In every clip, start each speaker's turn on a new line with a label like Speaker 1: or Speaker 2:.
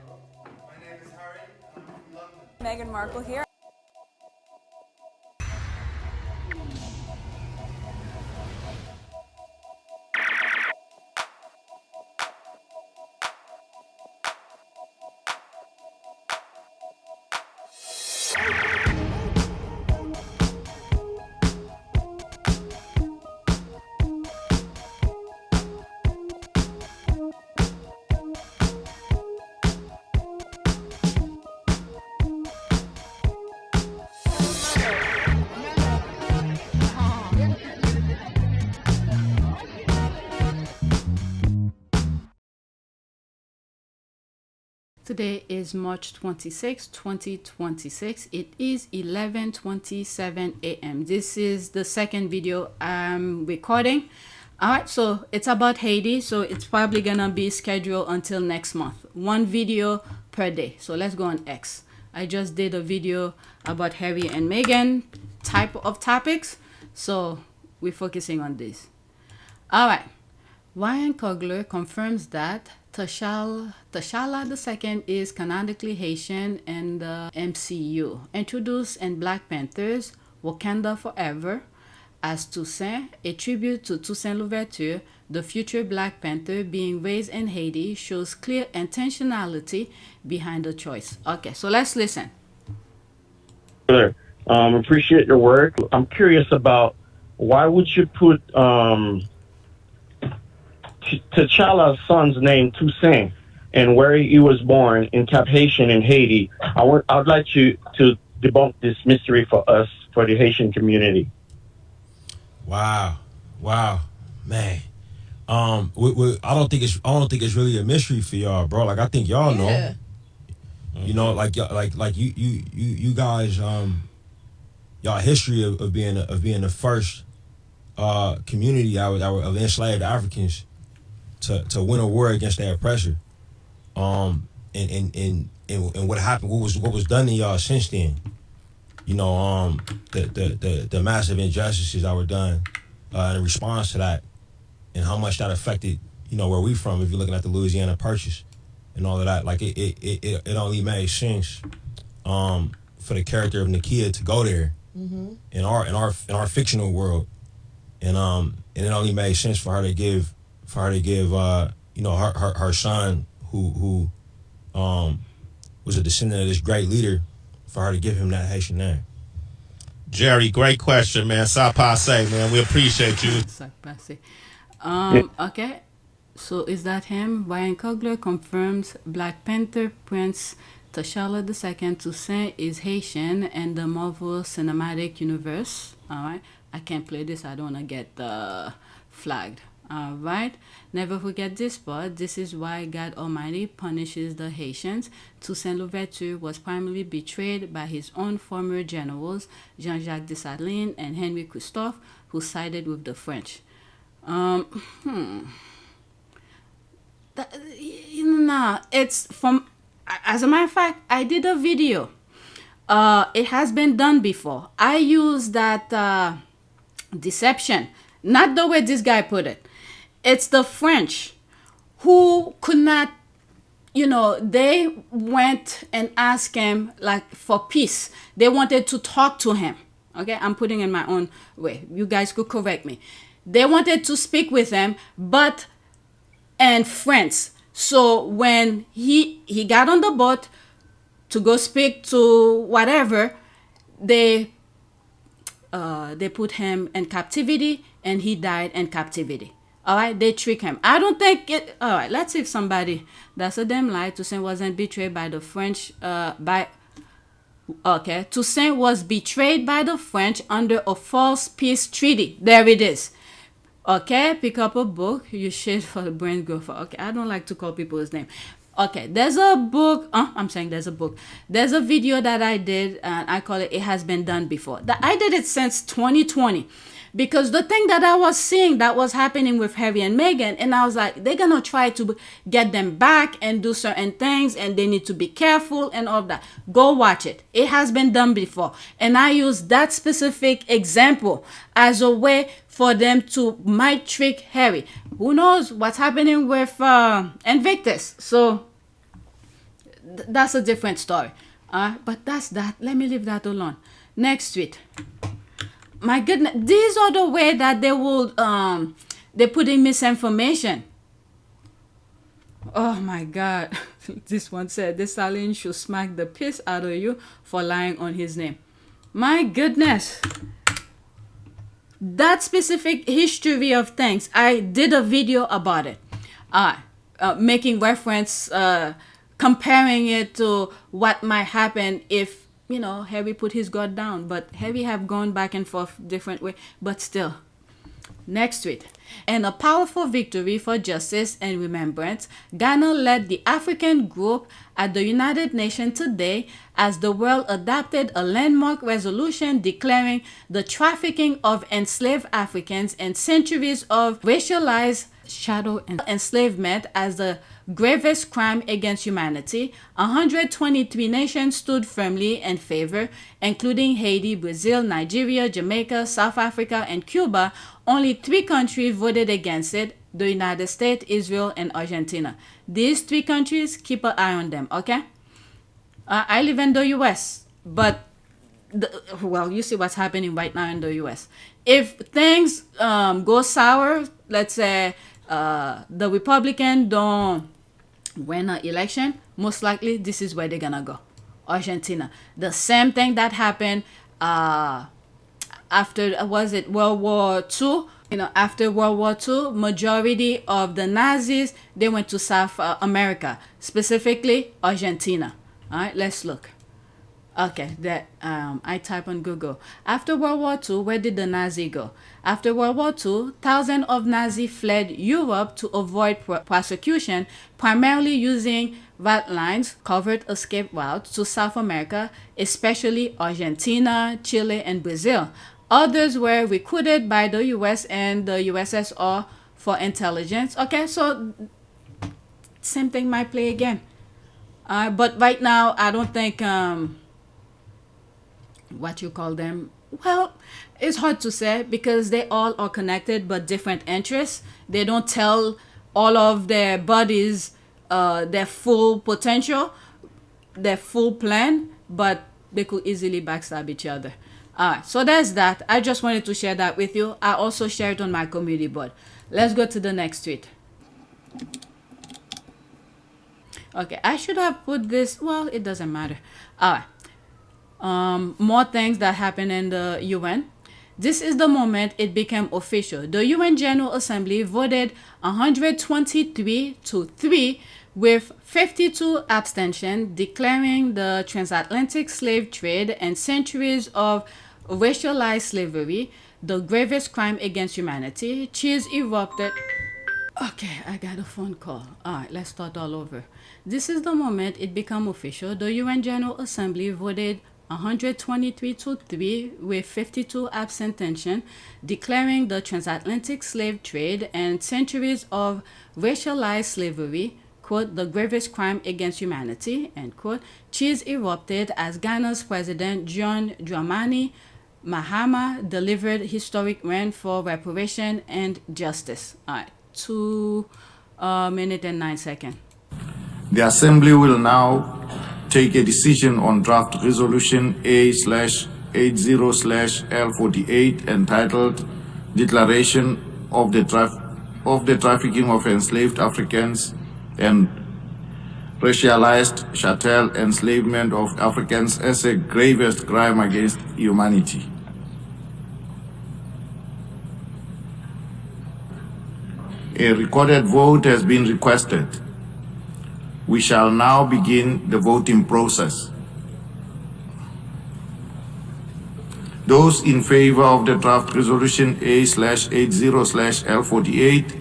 Speaker 1: My name is Harry, and I'm from London.
Speaker 2: Meghan Markle here. Today is March 26, 2026. It is 11:27 a.m. This is the second video I'm recording. All right, so it's about Haiti, so it's probably gonna be scheduled until next month. One video per day. So let's go on X. I just did a video about Harry and Meghan type of topics, so we're focusing on this. All right. Ryan Coogler confirms that T'Challa II is canonically Haitian in the MCU. Introduced in Black Panther's Wakanda Forever as Toussaint, a tribute to Toussaint Louverture, the future Black Panther being raised in Haiti shows clear intentionality behind the choice. Okay, so let's listen.
Speaker 3: Appreciate your work. I'm curious about why would you put T'Challa's son's name Toussaint and where he was born in Cap Haitian in Haiti. I'd like you to debunk this mystery for us, for the Haitian community.
Speaker 4: Wow, man. I don't think it's really a mystery for y'all, bro. Like I think y'all know. You know, like you guys, y'all history of being the first community of enslaved Africans to win a war against their oppressor. And what happened, what was done to y'all since then. You know, the massive injustices that were done in response to that, and how much that affected, you know, where we from. If you're looking at the Louisiana Purchase and all of that, like it only made sense for the character of Nakia to go there in our fictional world, and it only made sense for her to give you know, her son who was a descendant of this great leader, for her to give him that Haitian name.
Speaker 5: Jerry, great question, man. Ça passe, man. We appreciate you.
Speaker 2: Ça passe. Okay. So is that him? Ryan Coogler confirms Black Panther Prince T'Challa II Toussaint is Haitian in the Marvel Cinematic Universe. All right. I can't play this. I don't want to get flagged. All right. Never forget this part. This is why God Almighty punishes the Haitians. Toussaint Louverture was primarily betrayed by his own former generals, Jean-Jacques Dessalines and Henri Christophe, who sided with the French. It's from. As a matter of fact, I did a video. It has been done before. I used that deception, not the way this guy put it. It's the French who could not, you know, they went and asked him like for peace. They wanted to talk to him. Okay, I'm putting in my own way. You guys could correct me. They wanted to speak with him, but in French. So when he got on the boat to go speak to whatever, they put him in captivity, and he died in captivity. All right, they trick him. I don't think it. All right, let's see if somebody. That's a damn lie. Toussaint wasn't betrayed by the French. Okay, Toussaint was betrayed by the French under a false peace treaty. There it is. Okay, pick up a book. You shit for the brain growth. Okay, I don't like to call people's name. Okay, there's a book. I'm saying there's a book. There's a video that I did, and I call it Has Been Done Before. I did it since 2020. Because the thing that I was seeing that was happening with Harry and Meghan, and I was like, they're going to try to get them back and do certain things, and they need to be careful and all of that. Go watch it. It has been done before. And I use that specific example as a way for them to might trick Harry. Who knows what's happening with Invictus. So that's a different story. But that's that. Let me leave that alone. Next tweet. My goodness, these are the way that they will they put in misinformation. Oh my God. This one said this Stalin should smack the piss out of you for lying on his name. My goodness. That specific history of things, I did a video about it. Making reference, comparing it to what might happen if, you know, Harry put his guard down. But Harry have gone back and forth different way. But still. Next tweet. In a powerful victory for justice and remembrance, Ghana led the African group at the United Nations today as the world adopted a landmark resolution declaring the trafficking of enslaved Africans and centuries of racialized shadow enslavement as the gravest crime against humanity. 123 nations stood firmly in favor, including Haiti, Brazil, Nigeria, Jamaica, South Africa, and Cuba. Only 3 countries voted against it: the United States, Israel, and Argentina. These 3 countries, keep an eye on them, okay? I live in the U.S., but, well, you see what's happening right now in the U.S. If things go sour, let's say the Republican don't win an election, most likely this is where they're gonna go. Argentina. The same thing that happened after, was it World War II? You know, after World War II, majority of the Nazis, they went to South America, specifically Argentina. All right, let's look. Okay, that I type on Google. After World War II, where did the Nazi go? After World War II, thousands of Nazis fled Europe to avoid prosecution, primarily using route lines, covered escape routes to South America, especially Argentina, Chile, and Brazil. Others were recruited by the U.S. and the USSR for intelligence. Okay, so same thing might play again. But right now, I don't think, what you call them, well, it's hard to say because they all are connected but different interests. They don't tell all of their bodies their full potential, their full plan, but they could easily backstab each other. So there's that. I just wanted to share that with you. I also shared it on my community board. Let's go to the next tweet. Okay, I should have put this, well, it doesn't matter. More things that happen in the UN. This is the moment it became official. The UN General Assembly voted 123-3 with 52 abstention, declaring the transatlantic slave trade and centuries of racialized slavery the gravest crime against humanity. Cheers erupted. Okay, I got a phone call. All right, let's start all over. This is the moment it became official. The UN General Assembly voted 123-3 with 52 abstention, declaring the transatlantic slave trade and centuries of racialized slavery, quote, the gravest crime against humanity, end quote. Cheers erupted as Ghana's President John Dramani Mahama delivered historic rant for reparation and justice. All right, 2 minutes and 9 seconds.
Speaker 6: The Assembly will now take a decision on draft resolution A/80/L48 entitled Declaration of the Trafficking of Enslaved Africans and Racialized Chattel Enslavement of Africans as a gravest crime against humanity. A recorded vote has been requested. We shall now begin the voting process. Those in favor of the draft resolution A/80/L48,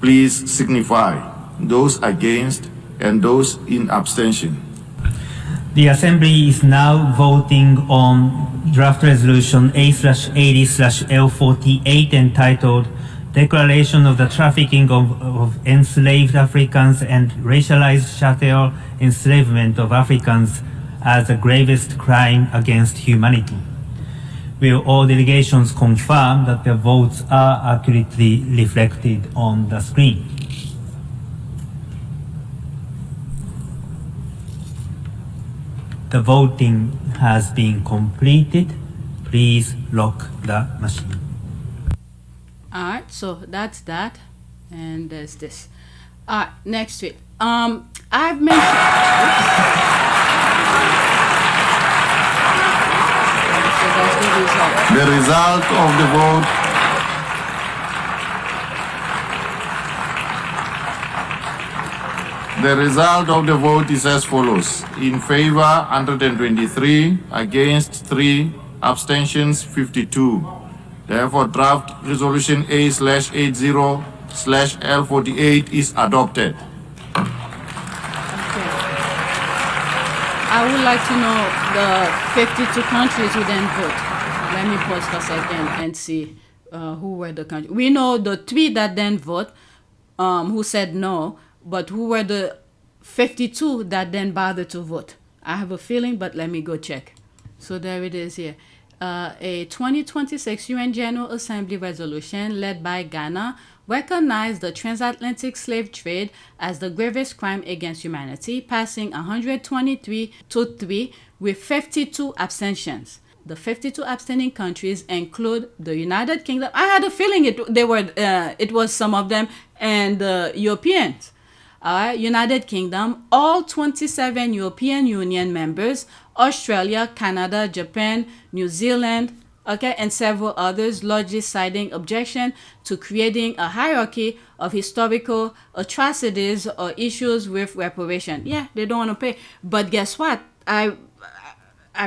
Speaker 6: please signify. Those against and those in abstention.
Speaker 7: The Assembly is now voting on draft resolution A/80/L48 entitled Declaration of the Trafficking of Enslaved Africans and Racialized Chattel Enslavement of Africans as the gravest crime against humanity. Will all delegations confirm that their votes are accurately reflected on the screen? The voting has been completed. Please lock the machine.
Speaker 2: Alright, so that's that. And there's this. Alright, next tweet. I've mentioned. So that's the result.
Speaker 6: The result of the vote. The result of the vote is as follows. In favor, 123. Against, 3. Abstentions, 52. Therefore, draft resolution A/80/L48 is adopted.
Speaker 2: I would like to know the 52 countries who then vote. Let me pause for a second and see who were the countries. We know the 3 that then vote, who said no, but who were the 52 that then bothered to vote? I have a feeling, but let me go check. So there it is here. A 2026 UN General Assembly resolution led by Ghana recognized the transatlantic slave trade as the gravest crime against humanity, passing 123 to 3 with 52 abstentions. The 52 abstaining countries include the United Kingdom. I had a feeling it was some of them, and the Europeans. United Kingdom, all 27 European Union members, Australia, Canada, Japan, New Zealand, and several others, largely citing objection to creating a hierarchy of historical atrocities or issues with reparation. Yeah, they don't want to pay. But guess what? I've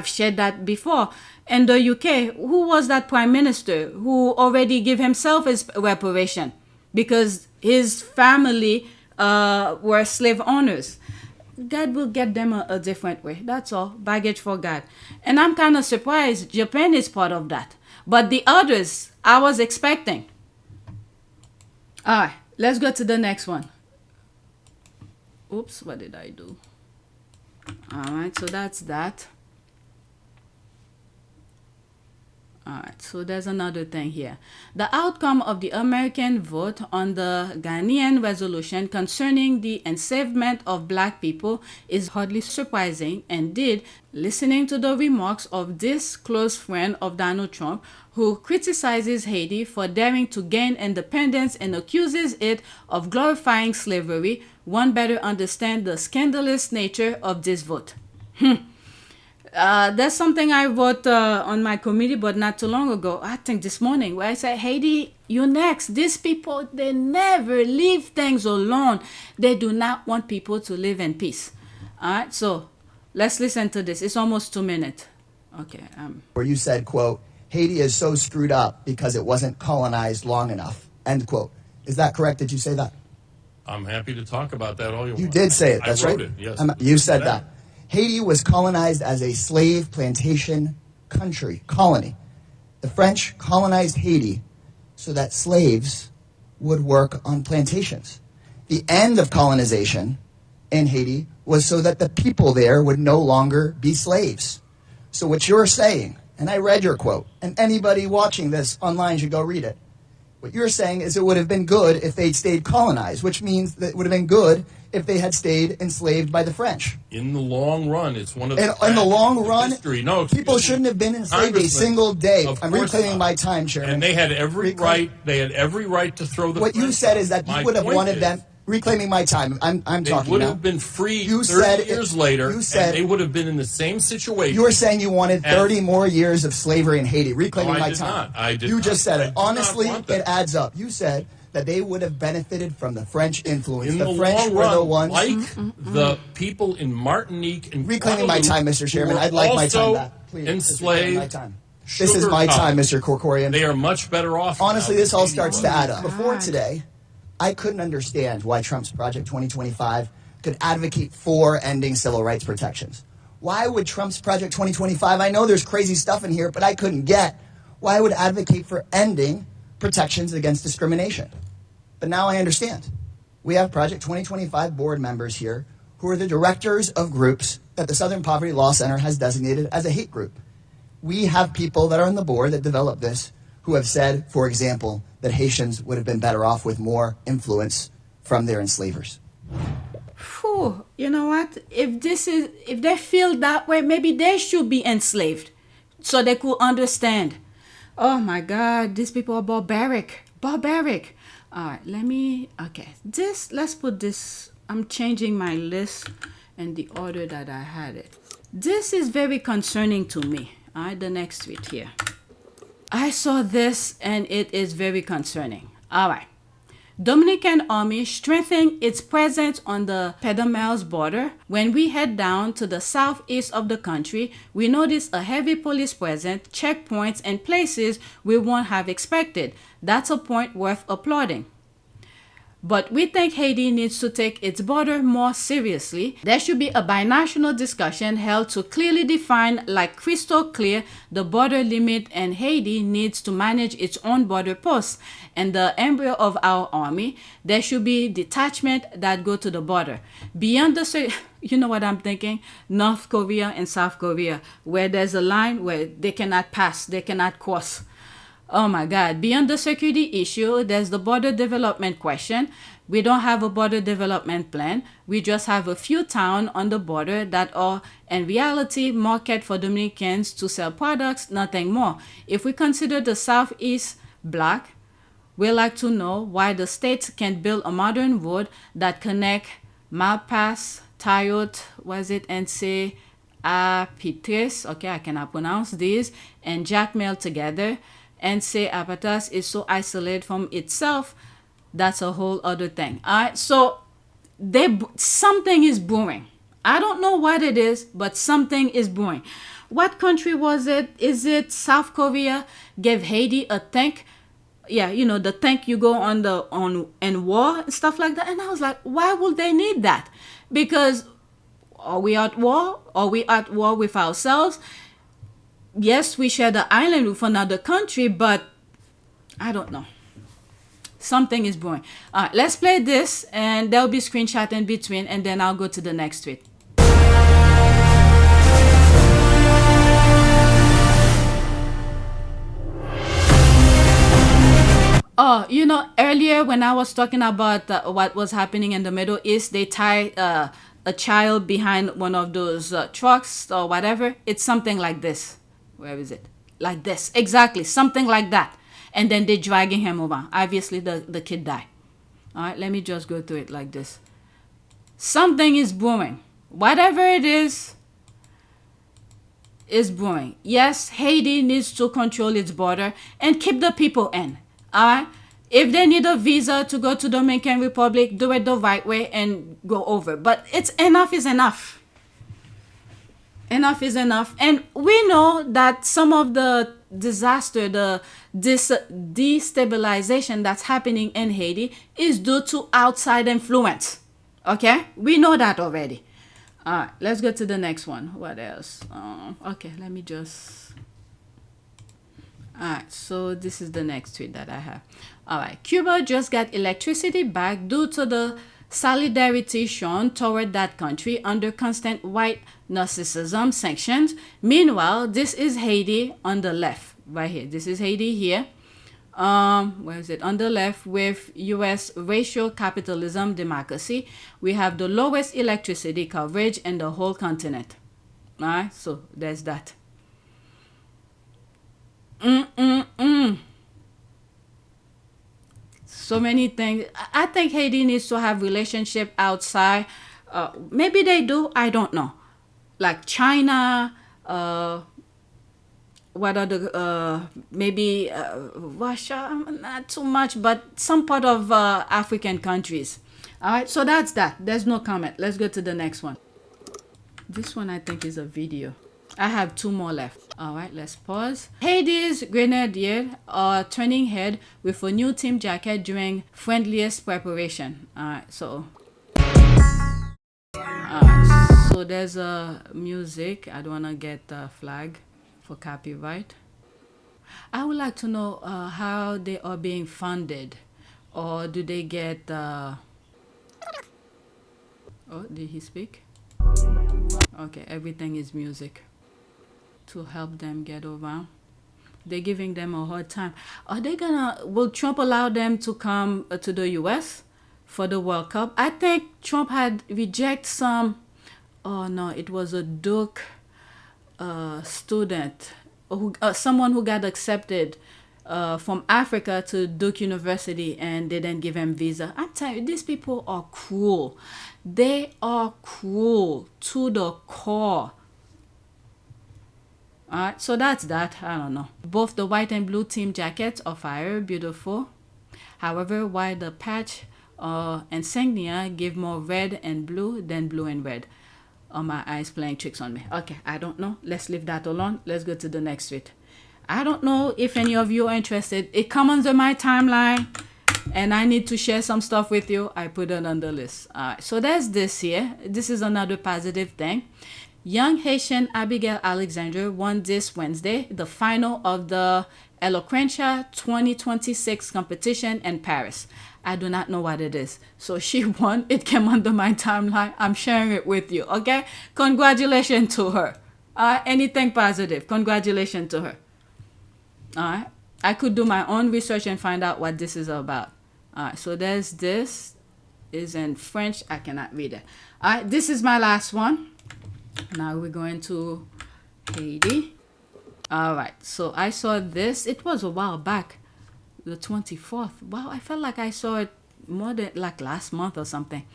Speaker 2: shared that before. In the UK, who was that prime minister who already gave himself his reparation because his family were slave owners? God will get them a different way. That's all. Baggage for God. And I'm kind of surprised Japan is part of that. But the others, I was expecting. All right, let's go to the next one. Oops, what did I do? All right, so that's that. All right, so there's another thing here. The outcome of the American vote on the Ghanaian resolution concerning the enslavement of black people is hardly surprising. Indeed, listening to the remarks of this close friend of Donald Trump, who criticizes Haiti for daring to gain independence and accuses it of glorifying slavery, one better understands the scandalous nature of this vote. There's something I wrote on my committee, but not too long ago, I think this morning, where I said, Haiti, you next. These people, they never leave things alone. They do not want people to live in peace. All right, so let's listen to this. It's almost 2 minutes. Okay.
Speaker 8: Where you said, quote, Haiti is so screwed up because it wasn't colonized long enough, end quote. Is that correct? Did you say that?
Speaker 9: I'm happy to talk about that all you want.
Speaker 8: You did say it, that's
Speaker 9: I
Speaker 8: right?
Speaker 9: wrote it, yes.
Speaker 8: You said that. Haiti was colonized as a slave plantation colony. The French colonized Haiti so that slaves would work on plantations. The end of colonization in Haiti was so that the people there would no longer be slaves. So what you're saying, and I read your quote, and anybody watching this online should go read it. What you're saying is it would have been good if they'd stayed colonized, which means that it would have been good if they had stayed enslaved by the French.
Speaker 9: In the long run, it's one of the
Speaker 8: in the long run,
Speaker 9: history. No,
Speaker 8: people shouldn't have been enslaved a single day. I'm reclaiming my time, Chairman.
Speaker 9: And they had every right. They had every right to throw the.
Speaker 8: What you said is that you would have wanted them. Reclaiming my time. I'm talking now.
Speaker 9: They would have been free 30 years later.
Speaker 8: You said
Speaker 9: and they would have been in the same situation.
Speaker 8: You were saying you wanted 30 more years of slavery in Haiti. Reclaiming my
Speaker 9: Not.
Speaker 8: time.
Speaker 9: I did.
Speaker 8: You just said it. Honestly, it adds up. You said that they would have benefited from the French influence.
Speaker 9: In
Speaker 8: the French
Speaker 9: long
Speaker 8: were
Speaker 9: run,
Speaker 8: the ones.
Speaker 9: like the people in Martinique and
Speaker 8: reclaiming my time, Mr. Chairman. I'd like my time back. Please.
Speaker 9: Enslaved.
Speaker 8: My time. This is my time, Mr. Corkorian.
Speaker 9: They are much better off.
Speaker 8: Honestly, this all starts to add up. Before today, I couldn't understand why Trump's Project 2025 could advocate for ending civil rights protections. Why would Trump's Project 2025, I know there's crazy stuff in here, but I couldn't get why it would advocate for ending protections against discrimination. But now I understand. We have Project 2025 board members here who are the directors of groups that the Southern Poverty Law Center has designated as a hate group. We have people that are on the board that developed this who have said, for example, that Haitians would have been better off with more influence from their enslavers.
Speaker 2: Whew. you know what? If they feel that way, maybe they should be enslaved so they could understand. Oh my God, these people are barbaric. Barbaric. All right, let's put this. I'm changing my list in the order that I had it. This is very concerning to me. All right, the next tweet here. I saw this and it is very concerning. All right. Dominican army strengthening its presence on the Pedernales border. When we head down to the southeast of the country, we notice a heavy police presence, checkpoints, and places we won't have expected. That's a point worth applauding. But we think Haiti needs to take its border more seriously. There should be a binational discussion held to clearly define, like crystal clear, the border limit, and Haiti needs to manage its own border posts. And the embryo of our army, there should be detachment that go to the border. Beyond the, you know what I'm thinking? North Korea and South Korea, where there's a line where they cannot pass, they cannot cross. Oh my God. Beyond the security issue, there's the border development question. We don't have a border development plan. We just have a few towns on the border that are, in reality, market for Dominicans to sell products, nothing more. If we consider the Southeast Black, we like to know why the states can build a modern road that connect Malpass, Tayot, NC, APTS, okay, I cannot pronounce these, and Jacmel together. And say APTS is so isolated from itself, that's a whole other thing. All right, so something is brewing. I don't know what it is, but something is brewing. What country was it? Is it South Korea? Gave Haiti a tank. Yeah, you know, the tank you go on war and stuff like that. And I was like, why would they need that? Because are we at war? Are we at war with ourselves? Yes, we share the island with another country, but I don't know. Something is brewing. All right, let's play this, and there'll be screenshot in between, and then I'll go to the next tweet. Oh, you know, earlier when I was talking about what was happening in the Middle East, they tie a child behind one of those trucks or whatever. It's something like this. Where is it? Like this. Exactly. Something like that. And then they're dragging him over. Obviously, the kid died. All right, let me just go through it like this. Something is brewing. Whatever it is brewing. Yes, Haiti needs to control its border and keep the people in. All right? If they need a visa to go to Dominican Republic, do it the right way and go over. But it's enough is enough. Enough is enough. And we know that some of the disaster, this destabilization that's happening in Haiti is due to outside influence. Okay? We know that already. All right, let's go to the next one. What else? Okay, let me just... All right, so this is the next tweet that I have. All right, Cuba just got electricity back due to the solidarity shown toward that country under constant white narcissism sanctions. Meanwhile, this is Haiti on the left, right here. This is Haiti here. Where is it? On the left with U.S. racial capitalism democracy. We have the lowest electricity coverage in the whole continent. All right, so there's that. So many things. I think Haiti needs to have relationship outside. Maybe they do. I don't know. Like China. What are the maybe Russia? Not too much, but some part of African countries. All right. So that's that. There's no comment. Let's go to the next one. This one I think is a video. I have two more left. All right, let's pause. Haiti's Grenadiers are turning head with a new team jacket during friendlies preparation. All right, so there's a music. I don't want to get a flag for copyright. I would like to know how they are being funded, or do they get? Oh, did he speak? Okay, everything is music. To help them get around. They're giving them a hard time. Will Trump allow them to come to the U.S. for the World Cup. I think Trump had rejected some. Oh no, it was a Duke student, who someone who got accepted from Africa to Duke University, and they didn't give him visa. I'm telling you, these people are cruel. They are cruel to the core. Alright, so that's that. I don't know. Both the white and blue team jackets are fire, beautiful. However, while the patch insignia give more red and blue than blue and red. Oh, my eyes playing tricks on me. Okay, I don't know. Let's leave that alone. Let's go to the next tweet. I don't know if any of you are interested. It comes under my timeline, and I need to share some stuff with you. I put it on the list. Alright, so there's this here. This is another positive thing. Young Haitian Abigail Alexandre won this Wednesday the final of the Eloquentia 2026 competition in Paris. I do not know what it is. So she won. It came under my timeline. I'm sharing it with you. Okay? Congratulations to her. Anything positive. Congratulations to her. Alright? I could do my own research and find out what this is about. Alright, so there's this. Is in French. I cannot read it. Alright, this is my last one. Now we're going to Haiti. Alright, so I saw this. It was a while back. The 24th. Wow, I felt like I saw it more than like last month or something.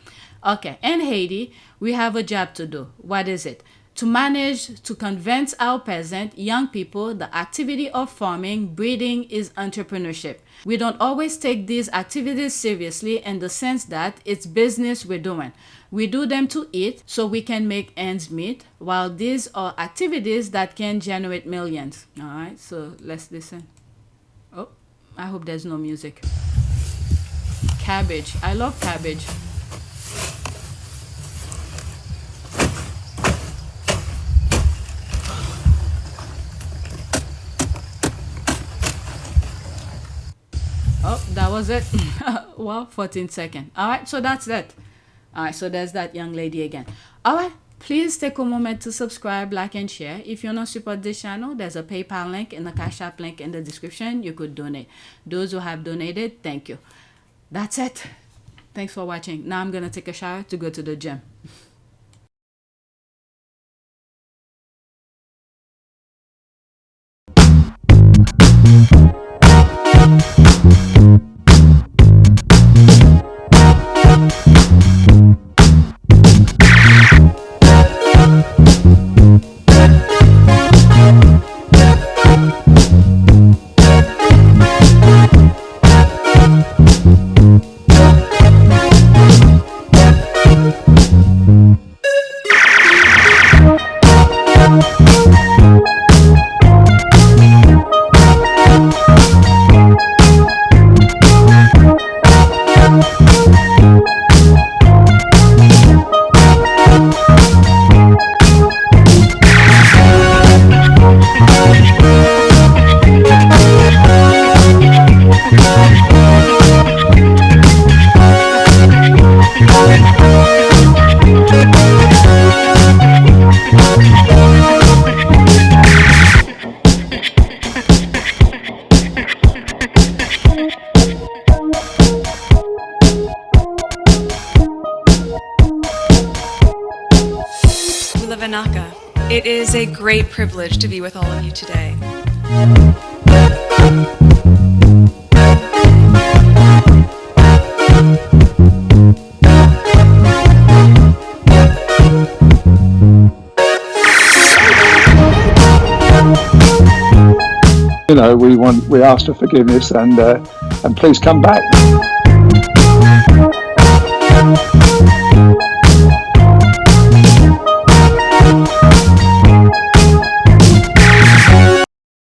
Speaker 2: Okay, in Haiti, we have a job to do. What is it? To manage to convince our peasant young people the activity of farming, breeding is entrepreneurship. We don't always take these activities seriously in the sense that it's business we're doing. We do them to eat so we can make ends meet, while these are activities that can generate millions. All right, so let's listen. Oh, I hope there's no music. Cabbage. I love Cabbage. Oh, that was it. Well, 14 seconds. All right, so that's that. All right, so there's that young lady again. All right, please take a moment to subscribe, like, and share. If you want to support this channel, there's a PayPal link and a Cash App link in the description. You could donate. Those who have donated, thank you. That's it. Thanks for watching. Now I'm going to take a shower to go to the gym.
Speaker 10: It is a great privilege to be with all of you today.
Speaker 11: You know, we ask for forgiveness and please come back.